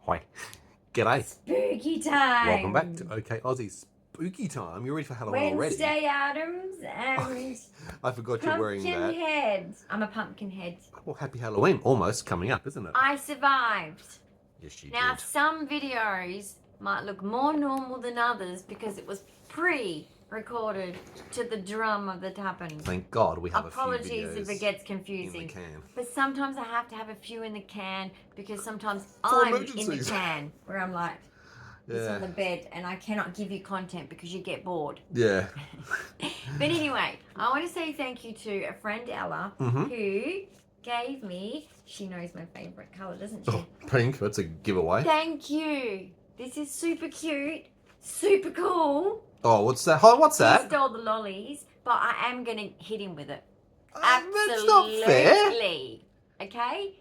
Hi. G'day. Spooky time. Welcome back to OK Aussie Spooky Time. You're ready for Halloween Wednesday Adams and I forgot you're wearing that. pumpkin head. I'm a pumpkin head. Well, happy Halloween. Almost coming up, isn't it? I survived. Yes, you Now, did. some videos might look more normal than others because it was pre-recorded to the drum of the tuppence. Thank God we have Apologies a few videos if it gets in confusing. the can. But sometimes I have to have a few in the can because sometimes For I'm in the emergencies. can where I'm like, it's Yeah. on the bed and I cannot give you content because you get bored. Yeah. But anyway, I want to say thank you to a friend, Ella, who gave me, she knows my favourite colour, doesn't she? Oh, pink. That's a giveaway. Thank you. This is super cute, super cool. Oh, what's that? Oh, what's He that? stole the lollies, but I am going to hit him with it. That's not fair. Absolutely. Okay?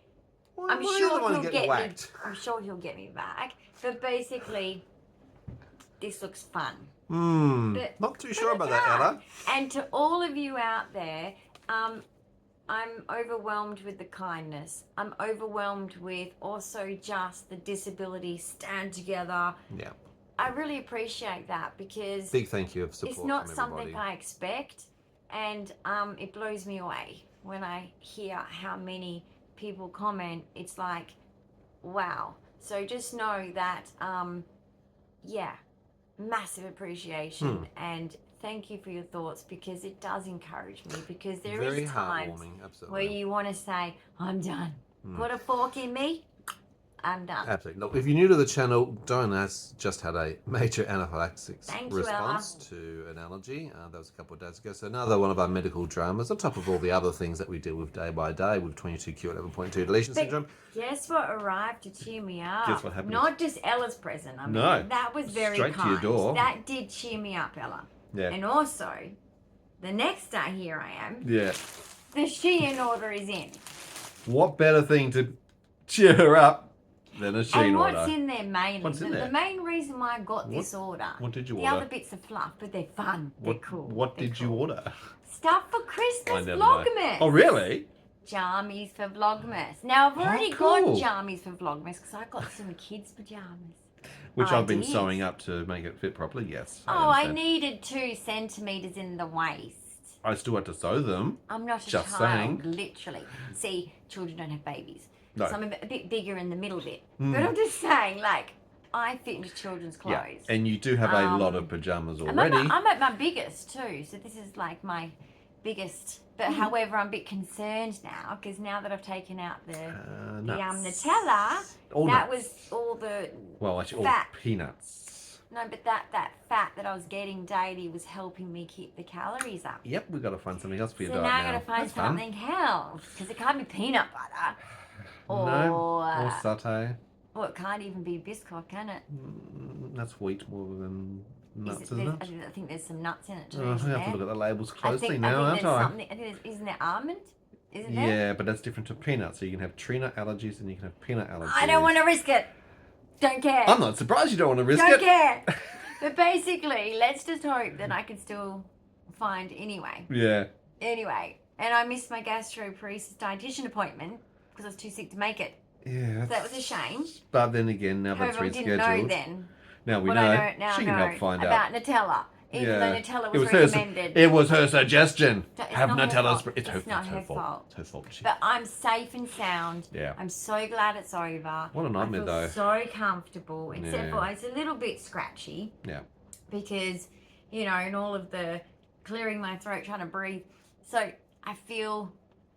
Why I'm am I sure the one he'll getting get whacked? me. I'm sure he'll get me back. But basically, this looks fun. But- Not too sure about that, Ella. And to all of you out there, I'm overwhelmed with the kindness. I'm overwhelmed with also just the disability stand together. Yeah. I really appreciate that because Big thank you of support it's not from something everybody. I expect, and it blows me away when I hear how many people comment. It's like, wow. So just know that, yeah, massive appreciation and thank you for your thoughts because it does encourage me because there Very is times heartwarming, absolutely. where you want to say, I'm done. Put a fork in me, I'm done. Absolutely. Look, if you're new to the channel, Dyan has just had a major anaphylaxis Thank you, response to an allergy. That was a couple of days ago. So another one of our medical dramas, on top of all the other things that we deal with day by day with 22q 11.2 deletion syndrome. Guess what arrived to cheer me up? Guess what happened? Not just Ella's present. I mean, No. that was very Straight to kind. your door. That did cheer me up, Ella. Yeah. And also, the next day here I am, Yeah. the Shein order is in. What better thing to cheer her up than a Shein And order? what's in there mainly? What's in there? The main reason why I got this order. What did you the order? other bits are fluff, but they're fun. They're cool. What They're did you cool. order? Stuff for Christmas I never know. Vlogmas. Oh, really? Jammies for Vlogmas. Now, I've already cool. got jammies for Vlogmas because I got some kids' pajamas. Which I've been Ideas. sewing up to make it fit properly, yes. Oh, I understand. needed 2 centimetres in the waist. I still had to sew them. I'm not a Just child, saying. literally. See, children don't have babies. No. So I'm a bit bigger in the middle bit. But I'm just saying, like, I fit into children's clothes. Yeah, and you do have a lot of pajamas I'm already. I'm at my biggest too, so this is like my biggest. But however, I'm a bit concerned now because now that I've taken out the nuts. Nutella, All that nuts. was all the Well, actually, all fat. peanuts. No, but that fat that I was getting daily was helping me keep the calories up. Yep, we've got to find something else for your So diet now now. I've got to find That's fun. something else because it can't be peanut butter. No, Or or satay. well, it can't even be Biscoff, can it? That's wheat more than nuts, Is isn't it? I think there's some nuts in it too. Oh, I isn't have to there? look at the labels I closely think, now, I aren't think there's I? something. I think isn't there almond? Isn't there? Yeah, but that's different to peanuts. So you can have tree nut allergies and you can have peanut allergies. I don't want to risk it. Don't care. I'm not surprised you don't want to risk Don't it. care. But basically, let's just hope that I can still find anyway. Yeah. Anyway, and I missed my gastroparesis dietitian appointment because I was too sick to make it. Yeah. So that was a shame. But then again, now that's However, I rescheduled. didn't know then. Now we What know. I know now She I can know help find about out. Nutella. Even though Nutella it was her, recommended. it was her suggestion. It's Have not her Nutella. fault. It's her, It's not it's her her fault. fault. It's her fault. But I'm safe and sound. Yeah. I'm so glad it's over. What a nightmare, I feel though. so comfortable, except Yeah. for it's a little bit scratchy Yeah. because, you know, and all of the clearing my throat, trying to breathe. So I feel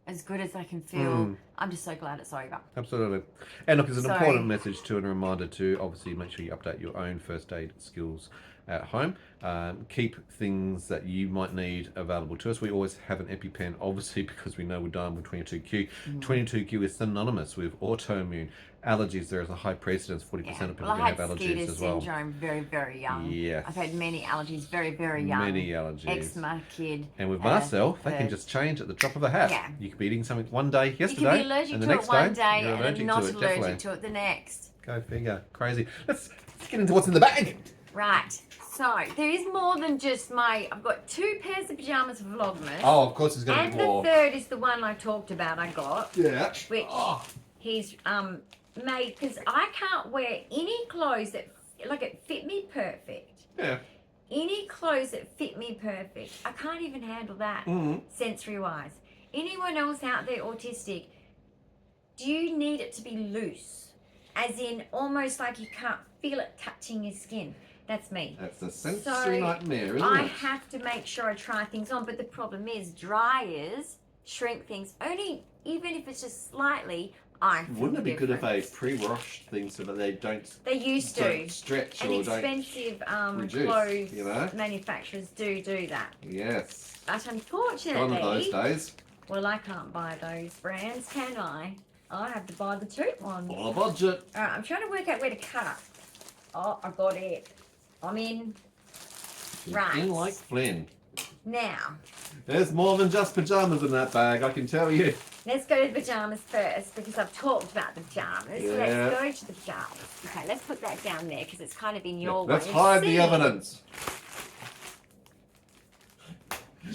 as good as I can feel. I'm just so glad it's over. Absolutely. And look, it's an So- important message too, and a reminder to obviously make sure you update your own first aid skills at home. Keep things that you might need available to us. We always have an EpiPen, obviously, because we know we're dying with 22q. 22q is synonymous with autoimmune allergies. There is a high precedence, 40% of people Well, can I have had allergies Skeeter as well. syndrome very, very young. Yes. I've had many allergies very, very young. Many allergies. Eczema kid. And with Marcel, they can the- just change at the drop of a hat. Yeah. You could be eating something one day You yesterday, can be allergic and the to next it one day you're and allergic not to it, allergic definitely. to it the next. Go figure. Crazy. Let's get into what's in the bag. Right. So there is more than just I've got 2 pairs of pajamas for Vlogmas. Oh, of course, there's going to And be the more. third is the one I talked about I got. Yeah. Which Oh. he's made, because I can't wear any clothes that, like, it fit me perfect. Yeah. Any clothes that fit me perfect. I can't even handle that, sensory-wise. Anyone else out there autistic, do you need it to be loose? As in, almost like you can't feel it touching your skin. That's me. That's a sensory nightmare, isn't it? I have to make sure I try things on, but the problem is dryers shrink things only, even if it's just slightly. Wouldn't it be good if they pre-washed things so that they don't? They used to. Don't stretch and or expensive reduce, clothes you know? manufacturers do that. Yes. But unfortunately, Gone are those days. Well, I can't buy those brands, can I? I have to buy the cheap ones. On a budget. All right, I'm trying to work out where to cut. Oh, I got it. I'm in. Right. In like Flynn. Now, There's more than just pajamas in that bag, I can tell you. let's go to the pajamas first because I've talked about the pajamas. Yeah. Let's go to the pajamas. Okay, let's put that down there because it's kind of in your way. Let's of hide the seeing. evidence.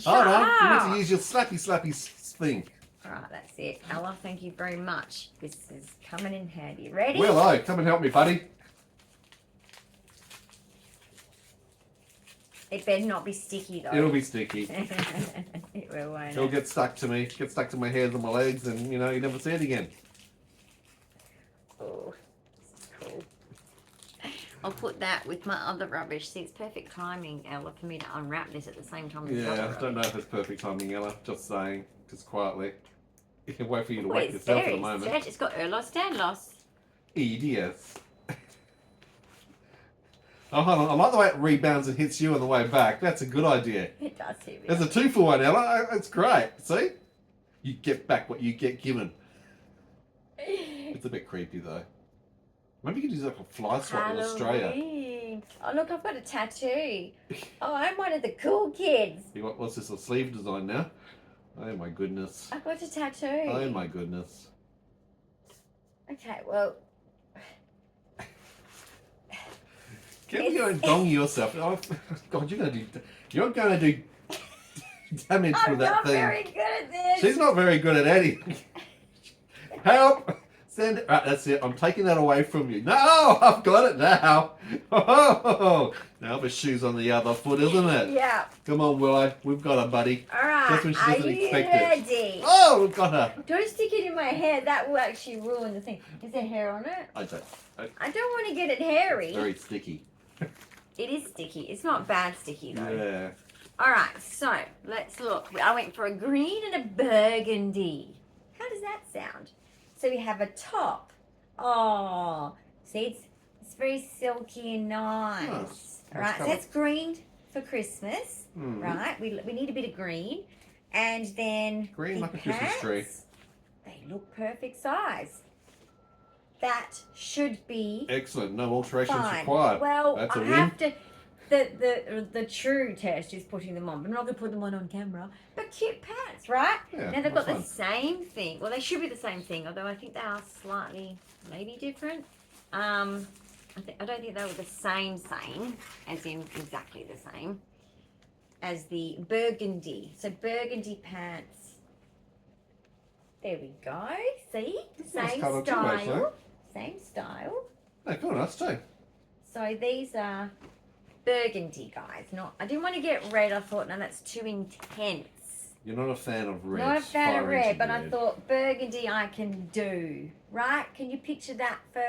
Hold on, you need to use your slappy thing. All right, that's it. Ella, thank you very much. This is coming in handy. Ready? Willow, come and help me, buddy. It better not be sticky though. It'll be sticky. It will, won't It'll it? get stuck to me, get stuck to my hands and my legs, and you know, you never see it again. Oh, this is cool. I'll put that with my other rubbish. See, it's perfect timing, Ella, for me to unwrap this at the same time as the other Yeah, I rubbish. don't know if it's perfect timing, Ella. Just saying, just quietly. You can wait for you to Oh, wake it's yourself for very the moment. stretched. It's got loss, stand loss. EDS. Oh, hold on. I like the way it rebounds and hits you on the way back. That's a good idea. It does hit me. There's a 2-for-1, Ella. That's great. See? You get back what you get given. It's a bit creepy, though. Maybe you could use like a fly swat in Australia. Halloween. Oh, look, I've got a tattoo. Oh, I'm one of the cool kids. You got, what's this, a sleeve design now? Oh, my goodness. I've got a tattoo. Oh, my goodness. Okay, well, Can you go and dong yourself? Oh, God, you're going to do damage I'm with that not thing. very good at this. She's not very good at anything. Help! Send it. Right, that's it. I'm taking that away from you. No, I've got it now. Oh, now the shoe's on the other foot, isn't it? Yeah. Come on, Willow. We've got her, buddy. All right. Just when she Are doesn't you expect it. ready? Oh, we've got her. Don't stick it in my hair. That will actually ruin the thing. Is there hair on it? I don't. I don't want to get it hairy. It's very sticky. It is sticky. It's not bad sticky though. Yeah. All right. So let's look. I went for a green and a burgundy. How does that sound? So we have a top. Oh, see, it's very silky and nice. Nice. All right. So colour. that's green for Christmas. Mm. Right. We need a bit of green, and then Green the like a Christmas tree. pants, they look perfect size. That should be Excellent. No alterations fine. required. Well, That's a I win. have to. The true test is putting them on, but I'm not going to put them on camera. But cute pants, right? Yeah, Now they've got that's the same thing. Well, they should be the same thing, although I think they are slightly maybe different. I don't think they were the same, as in exactly the same as the burgundy. So burgundy pants. There we go. See, Nice same colour too, style. actually. Same style. They feel nice too. So these are burgundy, guys. I didn't want to get red. I thought, no, that's too intense. You're not a fan of red. Not a fan of fire red, into but I thought burgundy I can do. Right? Can you picture that for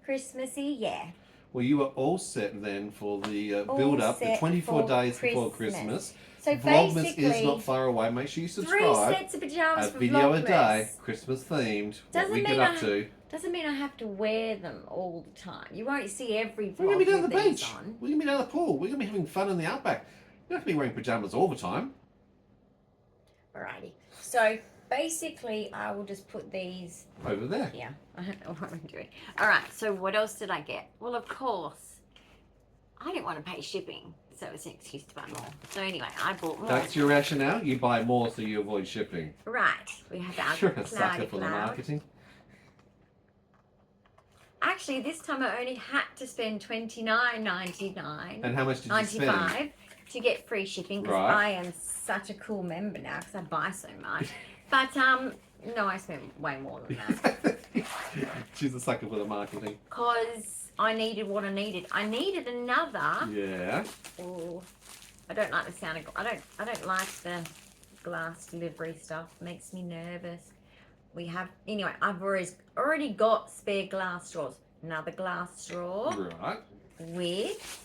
Christmassy? Yeah. Well, you are all set then for the All build up, the set 24 for days before Christmas. Christmas. So Vlogmas basically, is not far away. Make sure you 3 subscribe. sets of pajamas A for video a Vlogmas. day, Christmas themed. What Doesn't we get mean up to. Doesn't mean I have to wear them all the time. You won't see every vlog We're going to be down with the these beach. on. We're going to be down the pool. We're going to be having fun in the outback. You don't have to be wearing pajamas all the time. Alrighty. So basically, I will just put these Over there. here. I don't know what I'm doing. All right. So what else did I get? Well, of course, I didn't want to pay shipping, so it's an excuse to buy more. So anyway, I bought more. That's your rationale. You buy more so you avoid shipping. Right. We have our You're a sucker cloudy for the cloud. marketing. Actually, this time I only had to spend $29.99. And how much did you spend? $95 to get free shipping because Right. I am such a cool member now because I buy so much. But no, I spent way more than that. She's a sucker for the marketing. Because I needed what I needed. I needed another. Yeah. Oh, I don't like the sound of. I don't like the glass delivery stuff. Makes me nervous. We have anyway. I've already got spare glass straws. Another glass straw. Right. With.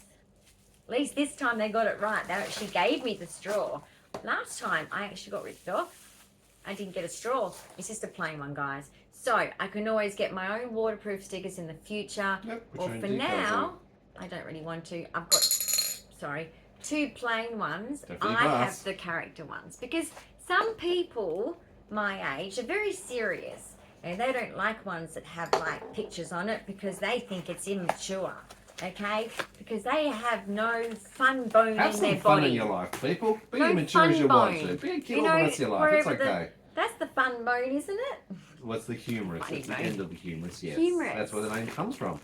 At least this time they got it right. They actually gave me the straw. Last time I actually got ripped off. I didn't get a straw. It's just a plain one, guys. So I can always get my own waterproof stickers in the future. Yep, or for now, I don't really want to. I've got, sorry, 2 plain ones. I have the character ones. Because some people my age are very serious. And they don't like ones that have like pictures on it because they think it's immature. Okay? Because they have no fun bone have in their body. Have some fun in your life, people. Be no immature as you want bone. to. Be a kid all the rest of your life. It's okay. That's the fun bone, isn't it? What's the humorous? It's the end of the humorous, yes. Humorous. That's where the name comes from.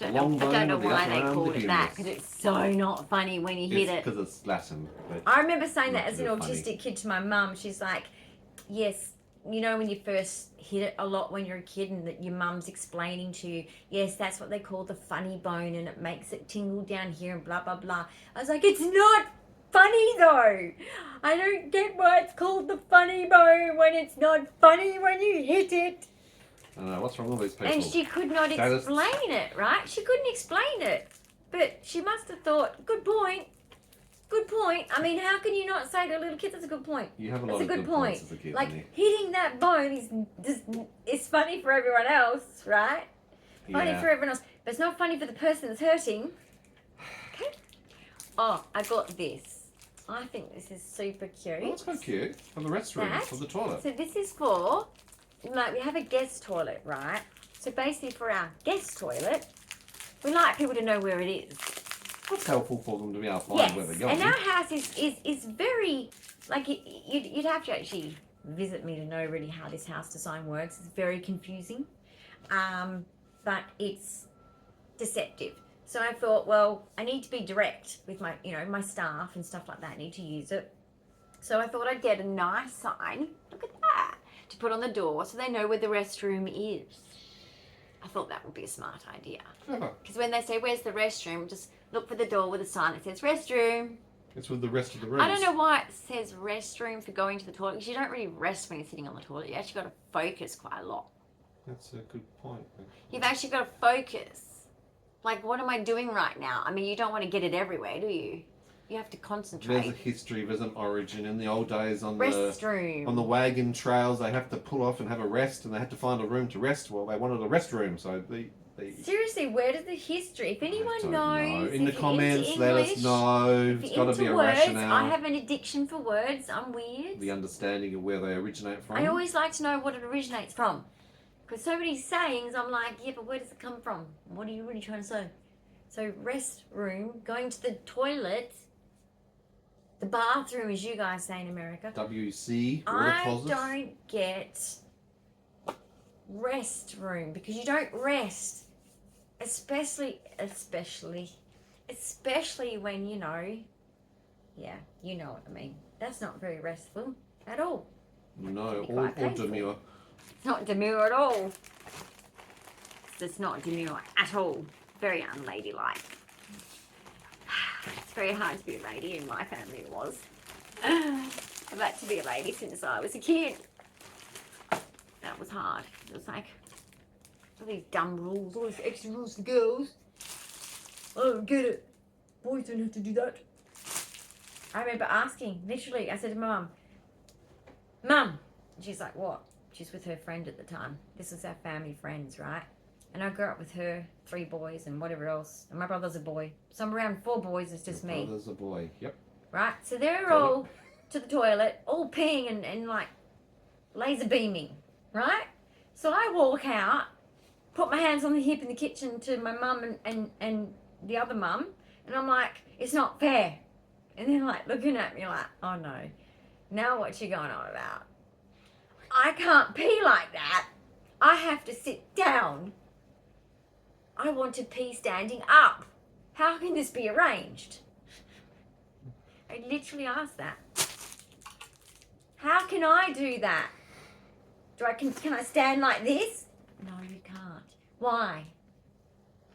I don't know why they called it that, because it's so not funny when you hit it. Because it's Latin. I remember saying that as an autistic kid to my mum. She's like, yes, you know when you first hit it a lot when you're a kid and that your mum's explaining to you, yes, that's what they call the funny bone and it makes it tingle down here and blah, blah, blah. I was like, it's not funny though. I don't get why it's called the funny bone when it's not funny when you hit it. I know, what's wrong with these people? And she could not explain it, right? She couldn't explain it. But she must have thought, good point. Good point. I mean, how can you not say to a little kid, that's a good point? You have a lot of good points as a kid. Like, hitting that bone is funny for everyone else, right? Funny for everyone else. But it's not funny for the person that's hurting. Okay? Oh, I got this. I think this is super cute. Oh, it's quite cute. For the restroom, for the toilet. So this is for, like, we have a guest toilet, right? So basically for our guest toilet, we like people to know where it is. That's helpful for them to be able to find where they're going. And our house is very, like, you'd have to actually visit me to know really how this house design works. It's very confusing, but it's deceptive. So I thought, well, I need to be direct with my, my staff and stuff like that. I need to use it. So I thought I'd get a nice sign, look at that, to put on the door so they know where the restroom is. I thought that would be a smart idea. Because when they say, where's the restroom, just look for the door with a sign that says restroom. It's with the rest of the rooms. I don't know why it says restroom for going to the toilet, because you don't really rest when you're sitting on the toilet. You actually got to focus quite a lot. That's a good point. You've actually got to focus. Like, what am I doing right now? I mean, you don't want to get it everywhere, do you? You have to concentrate. There's a history, there's an origin. In the old days on the wagon trails, they have to pull off and have a rest, and they had to find a room to rest. Well, they wanted a restroom, so they seriously, where does the history? If anyone knows, in the comments, let us know. It's got to be a rationale. I have an addiction for words. I'm weird. The understanding of where they originate from. I always like to know what it originates from, because so many sayings, I'm like, yeah, but where does it come from? What are you really trying to say? So restroom, going to the toilet. The bathroom, as you guys say in America. WC, I don't get rest room, because you don't rest, especially when you know what I mean. That's not very restful at all. No, or demure. It's not demure at all. It's not demure at all. Very unladylike. It's very hard to be a lady. In my family it was. I've had to be a lady since I was a kid. That was hard. It was like, all these dumb rules, all these extra rules for girls. I don't get it. Boys don't have to do that. I remember asking, literally, I said to my Mum, and she's like, what? She's with her friend at the time. This is our family friends, right? And I grew up with her, 3 boys and whatever else. And my brother's a boy. So I'm around 4 boys, it's just me. Brother's a boy, yep. Right? So they're all to the toilet, all peeing and like laser beaming, right? So I walk out, put my hands on the hip in the kitchen to my mum and the other mum, and I'm like, it's not fair. And they're like looking at me like, oh no, now what you going on about? I can't pee like that. I have to sit down. I want to pee standing up. How can this be arranged? I literally asked that. How can I do that? Can I stand like this? No, you can't. Why?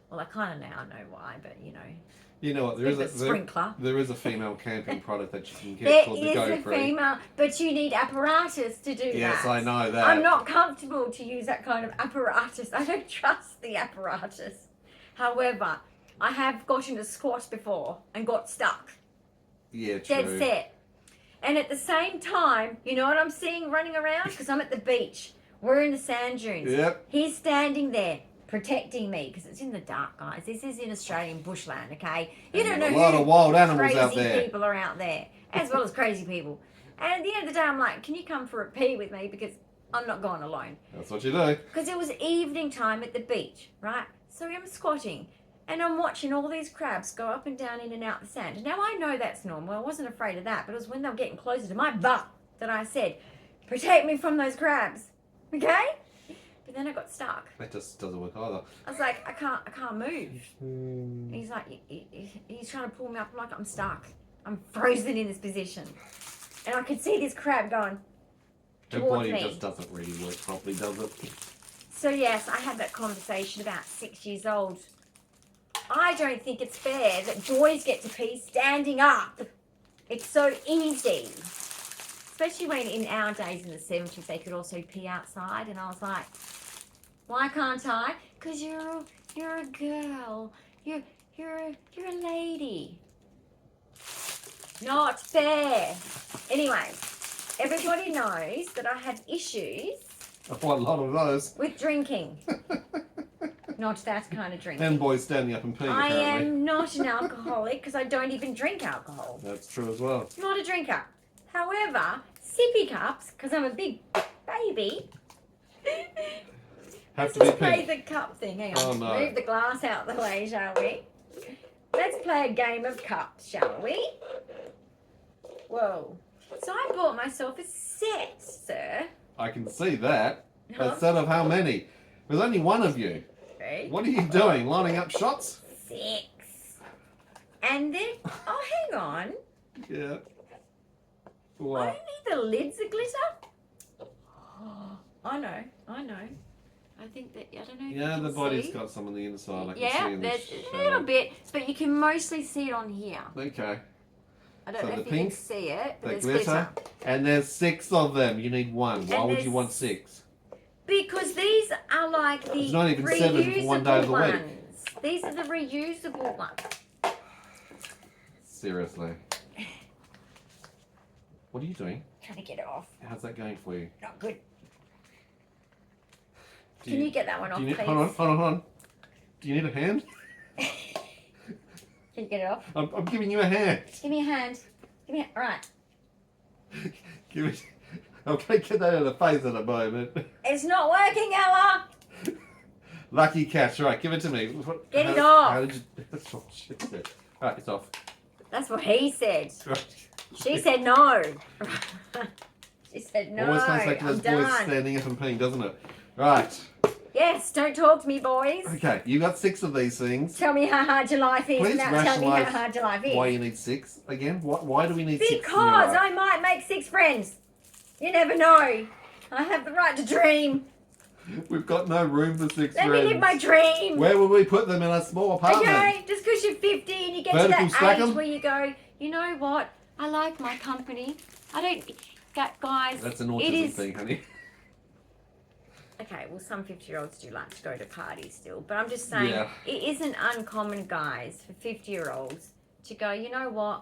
Well, I kind of now know why, but you know. You know what? There is a female camping product that you can get There called the is Go a Free. female, but you need apparatus to do that. Yes, I know that. I'm not comfortable to use that kind of apparatus. I don't trust the apparatus. However, I have got into squat before and got stuck. Yeah, true. Dead set. And at the same time, you know what I'm seeing running around? Because I'm at the beach. We're in the sand dunes. Yep. He's standing there protecting me because it's in the dark, guys. This is in Australian bushland, okay? You don't know a lot of wild animals out crazy there. people are out there, as well as crazy people. And at the end of the day, I'm like, can you come for a pee with me? Because I'm not going alone. That's what you do. Because it was evening time at the beach, right? So I'm squatting. And I'm watching all these crabs go up and down, in and out the sand. Now, I know that's normal. I wasn't afraid of that. But it was when they were getting closer to my butt that I said, protect me from those crabs. Okay? But then I got stuck. That just doesn't work either. I was like, I can't move. He's like, he's trying to pull me up. I'm like, I'm stuck. I'm frozen in this position. And I could see this crab going Her towards body me. just doesn't really work properly, does it? So yes, I had that conversation about 6 years old. I don't think it's fair that boys get to pee standing up. It's so easy. Especially when in our days in the 70s they could also pee outside, and I was like, why can't I? Because you're a girl. You're a lady. Not fair. Anyway, everybody knows that I have issues Quite a lot of those. with drinking. Not that kind of drinking. And boys standing up and peeing, I apparently. am not an alcoholic because I don't even drink alcohol. That's true as well. Not a drinker. However, sippy cups, because I'm a big baby. Have Let's to be just play pink. the cup thing. Hang on. Oh, no. Move the glass out of the way, shall we? Let's play a game of cups, shall we? Whoa. So I bought myself a set, sir. I can see that. Huh? A set of how many? There's only one of you. Three, What are you doing? Lining up shots? 6. And then, oh, hang on. Yeah. I Wow. don't need the lids of glitter. Oh, I know. I think that, I don't know if you Yeah, can the body's see. got some on the inside. I can see Yeah, in the there's shadow. a little bit, but you can mostly see it on here. Okay. I don't So know the if you pink, can see it, but The there's glitter. glitter. And there's 6 of them. You need 1. Why And would you there's- want 6? Because these are like the There's not even 7 for one day of the reusable week. ones. These are the reusable ones. Seriously. What are you doing? Trying to get it off. How's that going for you? Not good. Do Can you get that one off, do you need, please? hold on. Do you need a hand? Can you get it off? I'm giving you a hand. Just give me a hand. Give me a... Right. Give it. I'm going to get that in the face at the moment. It's not working, Ella. Lucky catch. Right, give it to me. Get it off. How did you... That's what she said. Right, it's off. That's what he said. Right. She said no. She said no. Always comes back to I'm those boys done. standing up and peeing, doesn't it? Right. Yes, don't talk to me, boys. Okay, you got 6 of these things. Tell me how hard your life is. Please Now tell me how rationalise hard your life is. why you need 6 again. Why do we need 6? Because I might make 6 friends. You never know. I have the right to dream. We've got no room for 6 Let friends. me live my dream. Where would we put them in a small apartment? Okay, just because you're 50 and you get Vertical to stack that age 'em? where you go, you know what? I like my company. I don't, guys. That's an it autism is, thing, honey. Okay, well, some 50-year-olds do like to go to parties still, but I'm just saying Yeah. it isn't uncommon, guys, for 50-year-olds to go, you know what?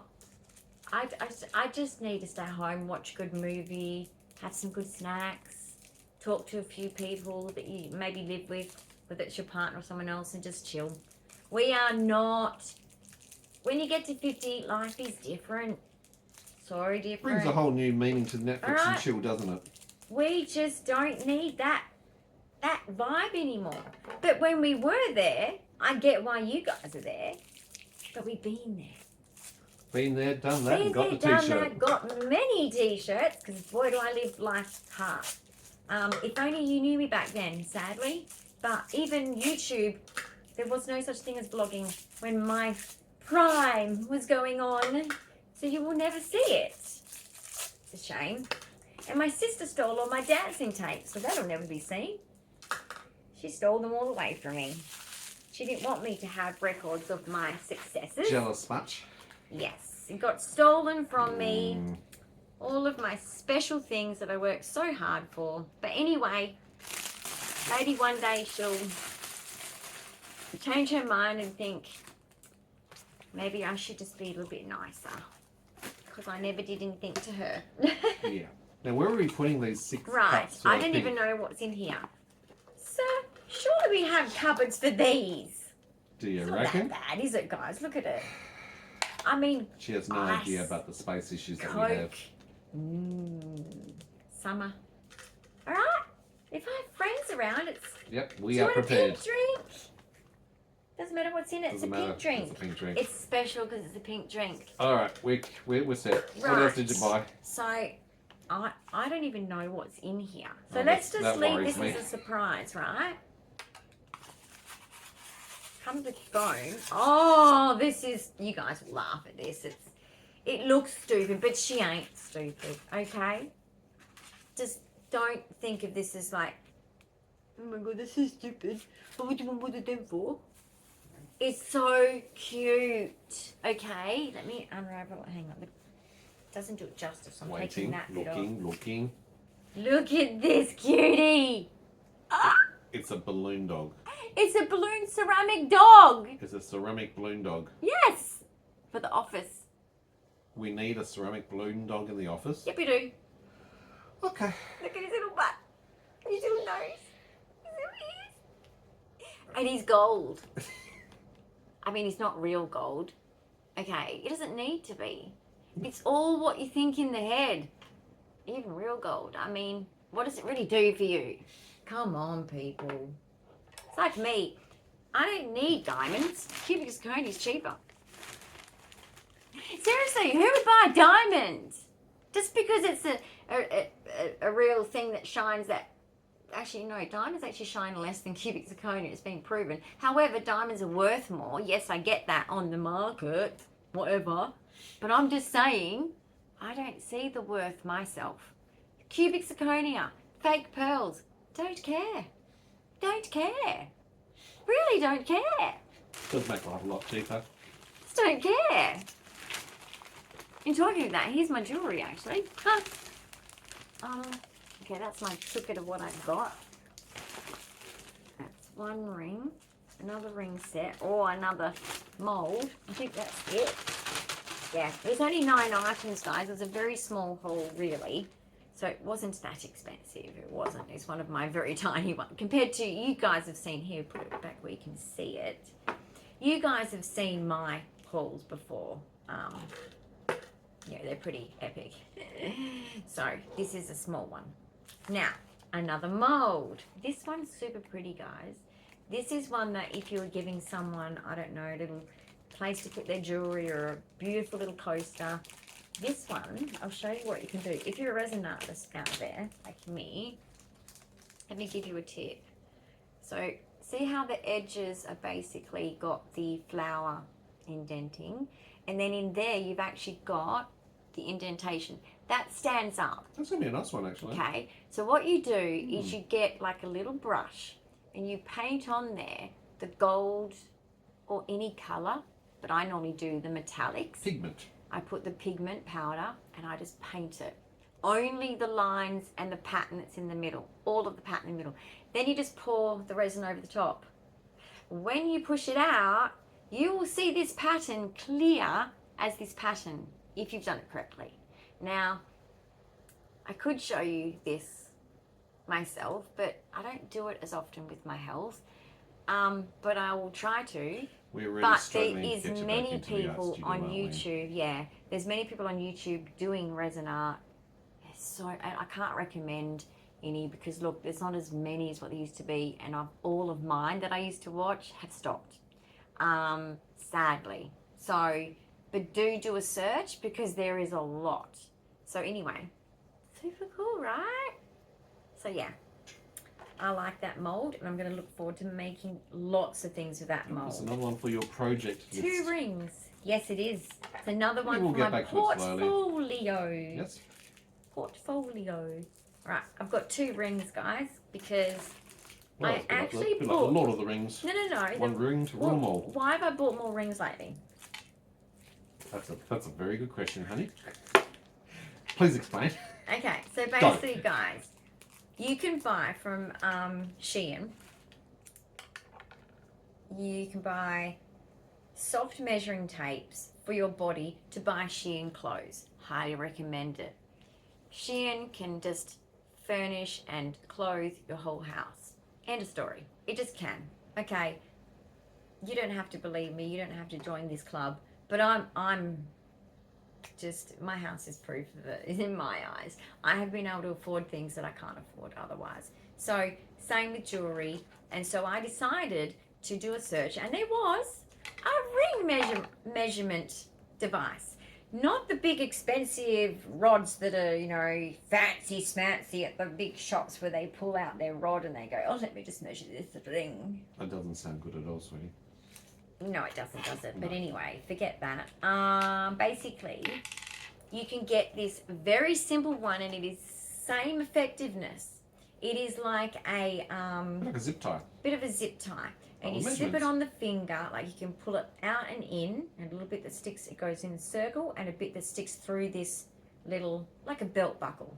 I just need to stay home, watch a good movie, have some good snacks, talk to a few people that you maybe live with, whether it's your partner or someone else, and just chill. We are not. When you get to 50, life is different. So different. Brings a whole new meaning to Netflix and Alright. chill, doesn't it? We just don't need that vibe anymore. But when we were there, I get why you guys are there. But we've been there. Been there, done that, Been and got there, the done t-shirt. that, got many t-shirts, because boy do I live life hard. If only you knew me back then, sadly. But even YouTube, there was no such thing as blogging when my prime was going on. So you will never see it. It's a shame. And my sister stole all my dancing tapes, so that'll never be seen. She stole them all away from me. She didn't want me to have records of my successes. Jealous much? Yes, it got stolen from me. All of my special things that I worked so hard for. But anyway, maybe one day she'll change her mind and think maybe I should just be a little bit nicer. Because I never did anything to her. Yeah. Now, where are we putting these 6 Right, cups? I don't even know what's in here. So, surely we have cupboards for these. Do you It's reckon? not that bad, is it, guys? Look at it. I mean, She has no ice, idea about the space issues that Coke, we have. Summer. All right. If I have friends around, it's. Yep, Do we you are want a prepared. pink drink? Doesn't matter what's in it. Doesn't it's a matter. pink drink. It's a pink drink. It's special because it's a pink drink. All right, we're set. What Right. else did you buy? So, I don't even know what's in here. So Oh, let's that just leave worries this me. as a surprise, right? Comes with phone. Oh, this is. You guys will laugh at this. It looks stupid, but she ain't stupid. Okay. Just don't think of this as like, oh my god, this is stupid. What would you want them for? It's so cute. Okay, let me unravel it. Hang on. It doesn't do it justice. I'm taking Waiting, that bit off. looking. Look at this cutie. Ah, It's a balloon dog. it's a balloon ceramic dog. It's a ceramic balloon dog. Yes, for the office. We need a ceramic balloon dog in the office. Yep, we do. Okay. Look at his little butt. His little nose. His little ears. And he's gold. I mean, he's not real gold. Okay, it doesn't need to be. It's all what you think in the head. Even real gold. I mean, what does it really do for you? Come on, people. It's like me. I don't need diamonds. Cubic zirconia is cheaper. Seriously, who would buy diamonds? Just because it's a real thing that shines that... Actually, no, diamonds actually shine less than cubic zirconia. It's been proven. However, diamonds are worth more. Yes, I get that on the market. Whatever. But I'm just saying, I don't see the worth myself. Cubic zirconia, fake pearls. Don't care. Don't care. Really don't care. Does make life a lot cheaper. Just don't care. In talking of that, here's my jewellery actually. Huh. Okay, that's my ticket of what I've got. That's one ring, another ring set, or another mould. I think that's it. Yeah, there's only 9 items, guys. It was a very small haul, really. So it wasn't that expensive. It wasn't. It's one of my very tiny ones. Compared to, you guys have seen, here, put it back where you can see it. You guys have seen my hauls before. Yeah, they're pretty epic. So this is a small one. Now, another mold. This one's super pretty, guys. This is one that if you were giving someone, I don't know, a little place to put their jewelry or a beautiful little coaster. This one, I'll show you what you can do. If you're a resin artist out there, like me, let me give you a tip. So, see how the edges are basically got the flower indenting, and then in there you've actually got the indentation. That stands up. That's going to be a nice one, actually. Okay, so what you do is you get like a little brush and you paint on there the gold or any colour, but I normally do the metallics. Pigment. I put the pigment powder and I just paint it. Only the lines and the pattern that's in the middle, all of the pattern in the middle. Then you just pour the resin over the top. When you push it out, you will see this pattern clear as this pattern, if you've done it correctly. Now, I could show you this myself, but I don't do it as often with my health. But I will try to. We're really but struggling there to is get you back many into the art people studio, on aren't we? YouTube. Yeah, there's many people on YouTube doing resin art. So I can't recommend any because look, there's not as many as what there used to be, and all of mine that I used to watch have stopped. Sadly. So, but do a search because there is a lot. So anyway, super cool, right? So yeah, I like that mold, and I'm going to look forward to making lots of things with that That's mold. another one for your project. 2 rings. Yes, it is. It's another one We'll for get my back to it slowly. portfolio. Yes. Portfolio. Right, I've got 2 rings, guys, because Well, I it's a bit actually like the bought. Lord of the Rings. No. One ring to rule them all. Why have I bought more rings lately? That's a very good question, honey. Please explain. Okay, so basically, guys, you can buy from Shein. You can buy soft measuring tapes for your body to buy Shein clothes. Highly recommend it. Shein can just furnish and clothe your whole house. End of story. It just can. Okay. You don't have to believe me. You don't have to join this club. But I'm just, my house is proof of it, in my eyes. I have been able to afford things that I can't afford otherwise. So same with jewelry. And so I decided to do a search, and there was a ring measurement device. Not the big expensive rods that are, you know, fancy smancy at the big shops where they pull out their rod and they go, oh, let me just measure this ring. That doesn't sound good at all, sweetie. No, it doesn't, does it? No. But anyway, forget that. Basically, you can get this very simple one, and it is same effectiveness. It is like a Like a zip tie. bit of a zip tie, and you slip it measurements. on the finger. Like you can pull it out and in, and a little bit that sticks. It goes in a circle, and a bit that sticks through this little, like a belt buckle.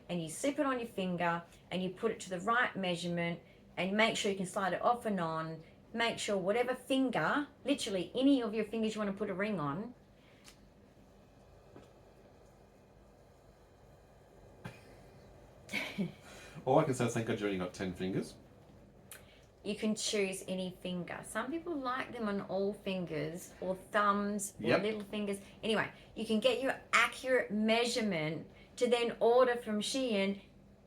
And you slip it on your finger, and you put it to the right measurement, and make sure you can slide it off and on. Make sure whatever finger, literally any of your fingers you want to put a ring on, All I can say is thank God you only got 10 fingers. you can choose any finger. Some people like them on all fingers or thumbs or Yep. little fingers. Anyway, you can get your accurate measurement to then order from Shein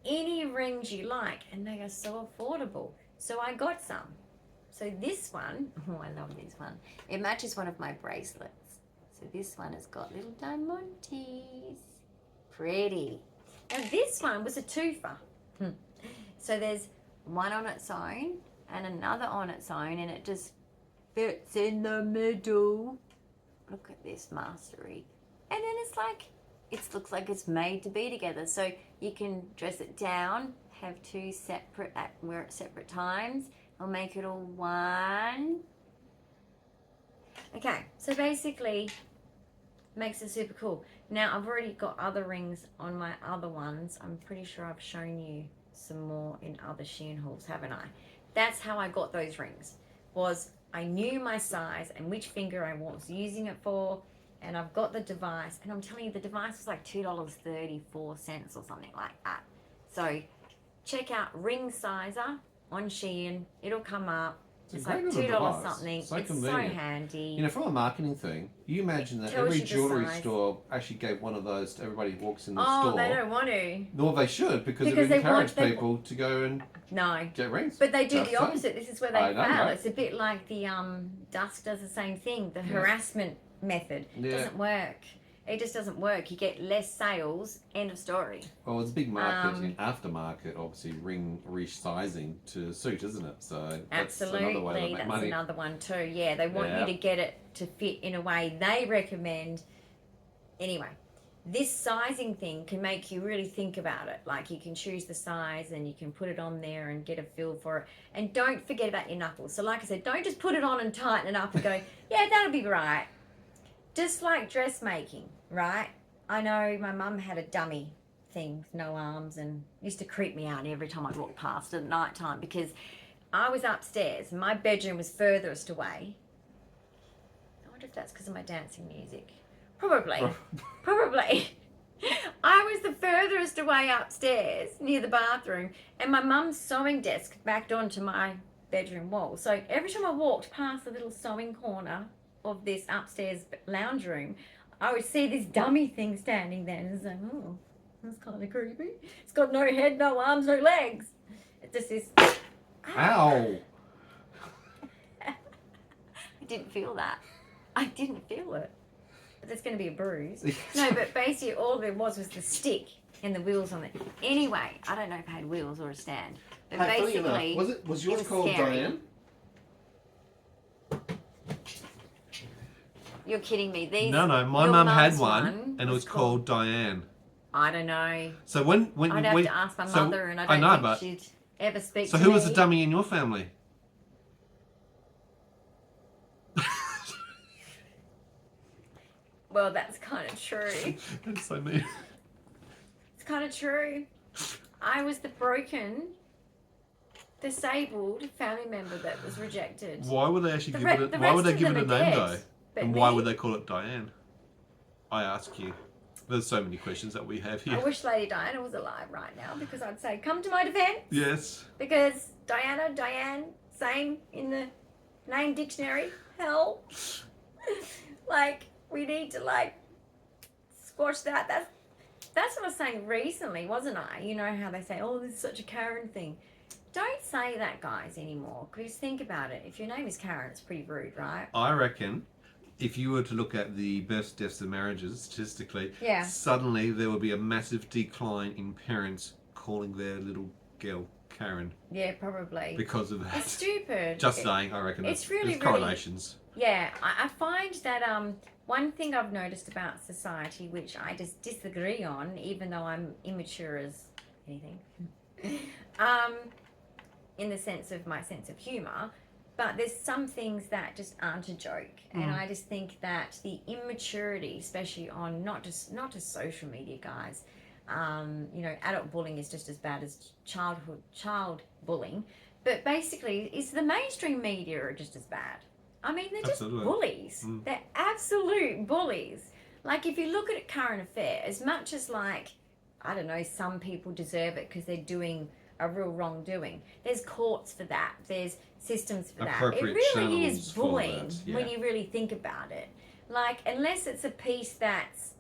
any rings you like, and they are so affordable. So I got some. So this one, oh, I love this one. It matches one of my bracelets. So this one has got little diamantes. Pretty. Now this one was a twofer. So there's one on its own and another on its own, and it just fits in the middle. Look at this mastery. And then it's like, it looks like it's made to be together. So you can dress it down, have two separate, wear at separate times. I'll make it all one. Okay, so basically, makes it super cool. Now I've already got other rings on my other ones. I'm pretty sure I've shown you some more in other Shein hauls, haven't I? That's how I got those rings. Was I knew my size and which finger I was using it for, and I've got the device, and I'm telling you, the device was like $2.34 or something like that. So check out Ring Sizer on Shein. It'll come up. It's like $2 device. something. So It's so convenient. handy. You know, from a marketing thing, you imagine that Tells every you the jewellery size. store actually gave one of those to everybody who walks in the Oh, store. they don't want to. Nor they should, because it Because would they want- encourage they- people to go and No. get rings. But they do That's the it. opposite. This is where they I know, fail. right? It's a bit like the Dusk does the same thing. The Yeah. harassment method Yeah. doesn't work. It just doesn't work. You get less sales. End of story. Well, it's a big market in aftermarket, obviously, ring resizing to suit, isn't it? So that's another way to Absolutely, make that's money. another one too. Yeah, they want Yeah. you to get it to fit in a way they recommend. Anyway, this sizing thing can make you really think about it. Like you can choose the size and you can put it on there and get a feel for it. And don't forget about your knuckles. So like I said, don't just put it on and tighten it up and go, yeah, that'll be right. Just like dressmaking, right? I know my mum had a dummy thing, no arms, and used to creep me out every time I'd walk past at night time because I was upstairs. My bedroom was furthest away. I wonder if that's because of my dancing music. Probably. Probably. I was the furthest away upstairs near the bathroom, and my mum's sewing desk backed onto my bedroom wall. So every time I walked past the little sewing corner of this upstairs lounge room, I would see this dummy thing standing there, and it's like, oh, that's kind of creepy. It's got no head, no arms, no legs. It's just this. Ow! I didn't feel that. I didn't feel it. But there's going to be a bruise. No, but basically all there was the stick and the wheels on it. Anyway, I don't know if I had wheels or a stand. But Hey, funny basically, enough, was yours was called scary. Dyan? You're kidding me. These. No, my your mum had mum's one, and it was called Dyan. I don't know. So when I'd have we, to ask my so mother, and I I don't know, think but she'd. ever speak So to who me. was the dummy in your family? Well, that's kind of true. That's so mean. It's kind of true. I was the broken, disabled family member that was rejected. Why would they actually The give re- it? the Why would they rest give of it a them are name dead, though? but And why me? would they call it Dyan? I ask you. There's so many questions that we have here. I wish Lady Diana was alive right now because I'd say, come to my defense. Yes. Because Diana, Dyan, same in the name dictionary. Hell. Like, we need to, like, squash that. That's what I was saying recently, wasn't I? You know how they say, oh, this is such a Karen thing. Don't say that, guys, anymore. Because think about it. If your name is Karen, it's pretty rude, right? I reckon if you were to look at the births, deaths and marriages statistically, Yeah. suddenly there would be a massive decline in parents calling their little girl Karen Yeah, probably. because of that. It's stupid. Just saying, I reckon it's there's really, correlations. Yeah, I find that one thing I've noticed about society, which I just disagree on, even though I'm immature as anything, in the sense of my sense of humour, but there's some things that just aren't a joke, and I just think that the immaturity, especially on not just social media, guys. You know, adult bullying is just as bad as child bullying, but basically, it's the mainstream media are just as bad. I mean, they're just bullies. They're absolute bullies. Like, if you look at current affairs, as much as, like, I don't know, some people deserve it because they're doing a real wrongdoing. There's courts for that. There's systems for that. It really is bullying when you really think about it. Like, unless it's a piece that's,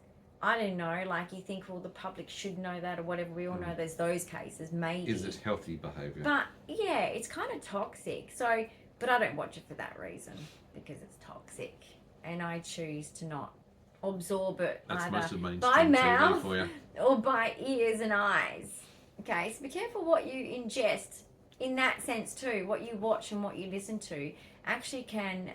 I don't know, like you think, well, the public should know that or whatever. We all know there's those cases, maybe. Is it healthy behaviour? But, yeah, it's kind of toxic. So, but I don't watch it for that reason because it's toxic. And I choose to not absorb it either by mouth or by ears and eyes. Okay, so be careful what you ingest in that sense too. What you watch and what you listen to actually can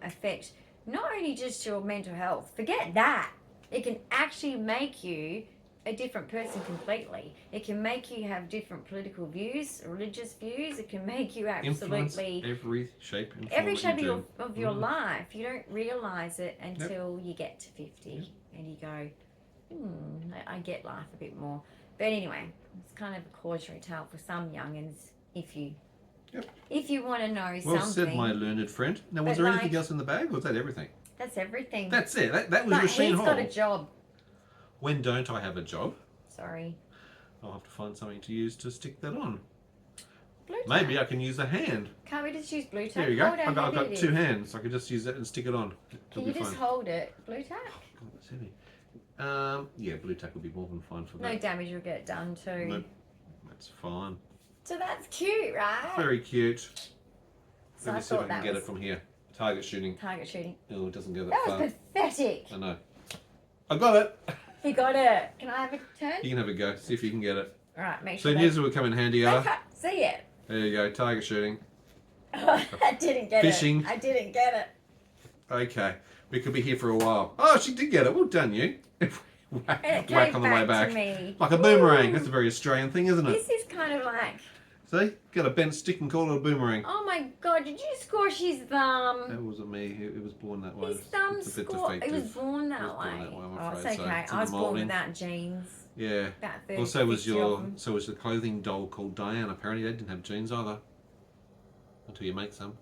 affect not only just your mental health. Forget that. It can actually make you a different person completely. It can make you have different political views, religious views. It can make you absolutely... Influence every shape and form every shape of your Mm. life. You don't realise it until you get to 50 and you go, I get life a bit more. But anyway, it's kind of a cautionary tale for some youngins if you want to know something. Well said, my learned friend. Now, was there anything else in the bag, or was that everything? That's everything. That's it. That was your Shein haul. He's got a job. When don't I have a job? Sorry. I'll have to find something to use to stick that on. Blue tack. Maybe I can use a hand. Can't we just use blue tack? There you go. Hold I've how got heavy it 2 is. hands. I can just use that and stick it on. Can you just hold it? Blue tack? God, that's heavy. Yeah, blue tack would be more than fine for that. No damage will get done too. Nope. That's fine. So that's cute, right? Very cute. So Let I me see if I thought can that get was it from here. Target shooting. target shooting. Oh, it doesn't go that That far. was pathetic. I know. I got it. He got it. Can I have a turn? You can have a go. See if you can get it. All right, make So sure here's what will come in handy. they can't see it. There you go. Target shooting. I didn't get Fishing. it. I didn't get it. Okay. We could be here for a while. Oh, she did get it. Well done, you. And it Whack came on the way back. to me. Like a boomerang. Woo. That's a very Australian thing, isn't it? This is kind of like, See? Got a bent stick and call it a boomerang. oh my god, did you squash his thumb? That wasn't me. It was born that way. His thumb It's a bit squashed. It defective. was born that It was way. born that way, I'm Oh, it's afraid, so okay. it's in I was the born moulding. without genes. Yeah. About 30, Well, so was 50 of them. so was the clothing doll called Dyan. Apparently, they didn't have jeans either. Until you make some.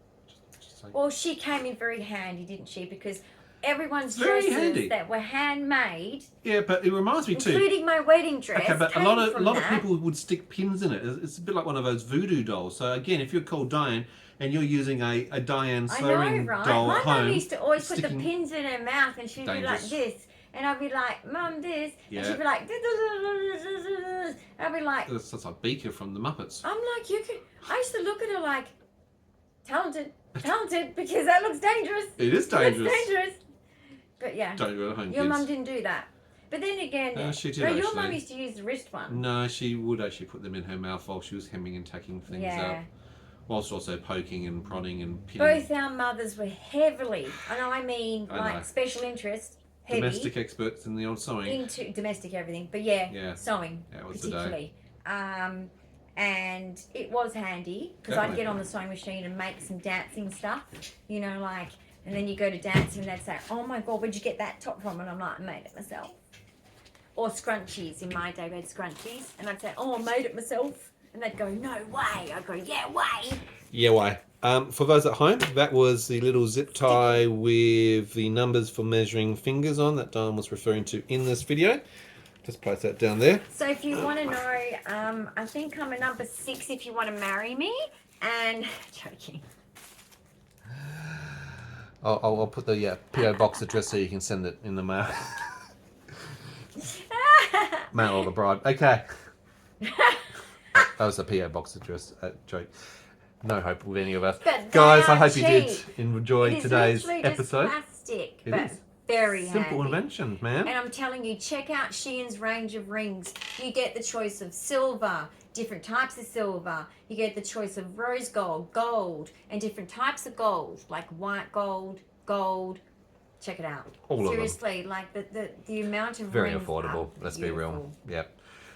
Just saying. Well, she came in very handy, didn't she? Because everyone's Very dresses handy. that were handmade, Yeah, but it reminds me too. including my wedding dress, Okay, but a came lot of from that. people would stick pins in it. It's a bit like one of those voodoo dolls. So again, if you're called Dyan and you're using a Dyan I sewing know, right? doll My at home, mum used to always put the sticking- pins in her mouth, and she'd be like Dangerous. this, and I'd be like, "Mum, this," Yeah. and she'd be like, and I'd be like, That's like Beaker from the Muppets. I'm like, you could. I used to look at her like, talented, because that looks dangerous. It is It dangerous. looks dangerous. But yeah, Don't do it at home, your kids. mum didn't do that. But then again, No, she did your actually. mum used to use the wrist one. No, she would actually put them in her mouth while she was hemming and tacking things Yeah. out. Whilst also poking and prodding and pinning. Both our mothers were heavily, and I mean I like know. special interest, heavy Domestic experts in the old sewing. into domestic everything. But yeah, Yeah. sewing That was the day. particularly. And it was handy because I'd get on the sewing machine and make some dancing stuff, you know, like, and then you go to dancing and they'd say, oh my God, where'd you get that top from? And I'm like, I made it myself. Or scrunchies. In my day, we had scrunchies. And I'd say, oh, I made it myself. And they'd go, no way. I'd go, yeah, way. Yeah, why? For those at home, that was the little zip tie with the numbers for measuring fingers on that Dyan was referring to in this video. Just place that down there. So if you want to know, I think I'm a number 6 if you want to marry me. And, joking. I'll put the PO box address so you can send it in the mail. Mail or the bride. Okay. That was a PO box address joke. No hope with any of us. Guys, I hope you did enjoy today's episode. Plastic, it but is. Very simple handy. invention, man. And I'm telling you, check out Shein's range of rings. You get the choice of silver, different types of silver. You get the choice of rose gold, gold, and different types of gold, like white gold, gold. Check it out. All Seriously, of them. like the amount of very rings affordable. are Let's beautiful. be real. Yeah.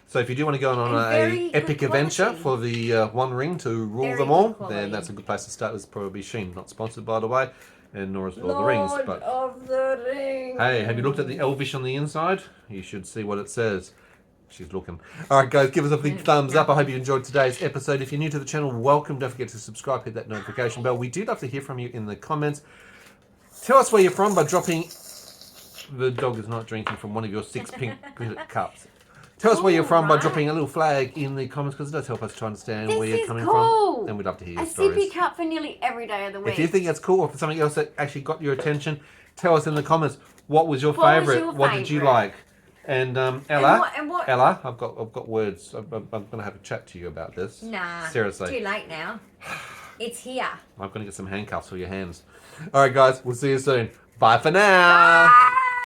So if you do want to go on And a very epic good adventure quality. for the One Ring to rule Very them all, good quality. then that's a good place to start. It's probably Shein, not sponsored by the way, and nor is Lord of the Rings. But of the Rings. hey, have you looked at the Elvish on the inside? You should see what it says. She's looking. All right, guys, give us a big thumbs up. I hope you enjoyed today's episode. If you're new to the channel, welcome. Don't forget to subscribe, hit that notification bell. We do love to hear from you in the comments. Tell us where you're from by dropping... The dog is not drinking from one of your 6 pink cups. Tell us where you're from by dropping a little flag in the comments because it does help us to understand where you're coming from. And we'd love to hear your stories. A sippy cup for nearly every day of the week. If you think that's cool or for something else that actually got your attention, tell us in the comments what was your favourite. What did you like? And Ella, Ella, I've got words. I'm going to have a chat to you about this. Nah, seriously. Too late now. It's here. I'm going to get some handcuffs for your hands. All right, guys, we'll see you soon. Bye for now. Bye.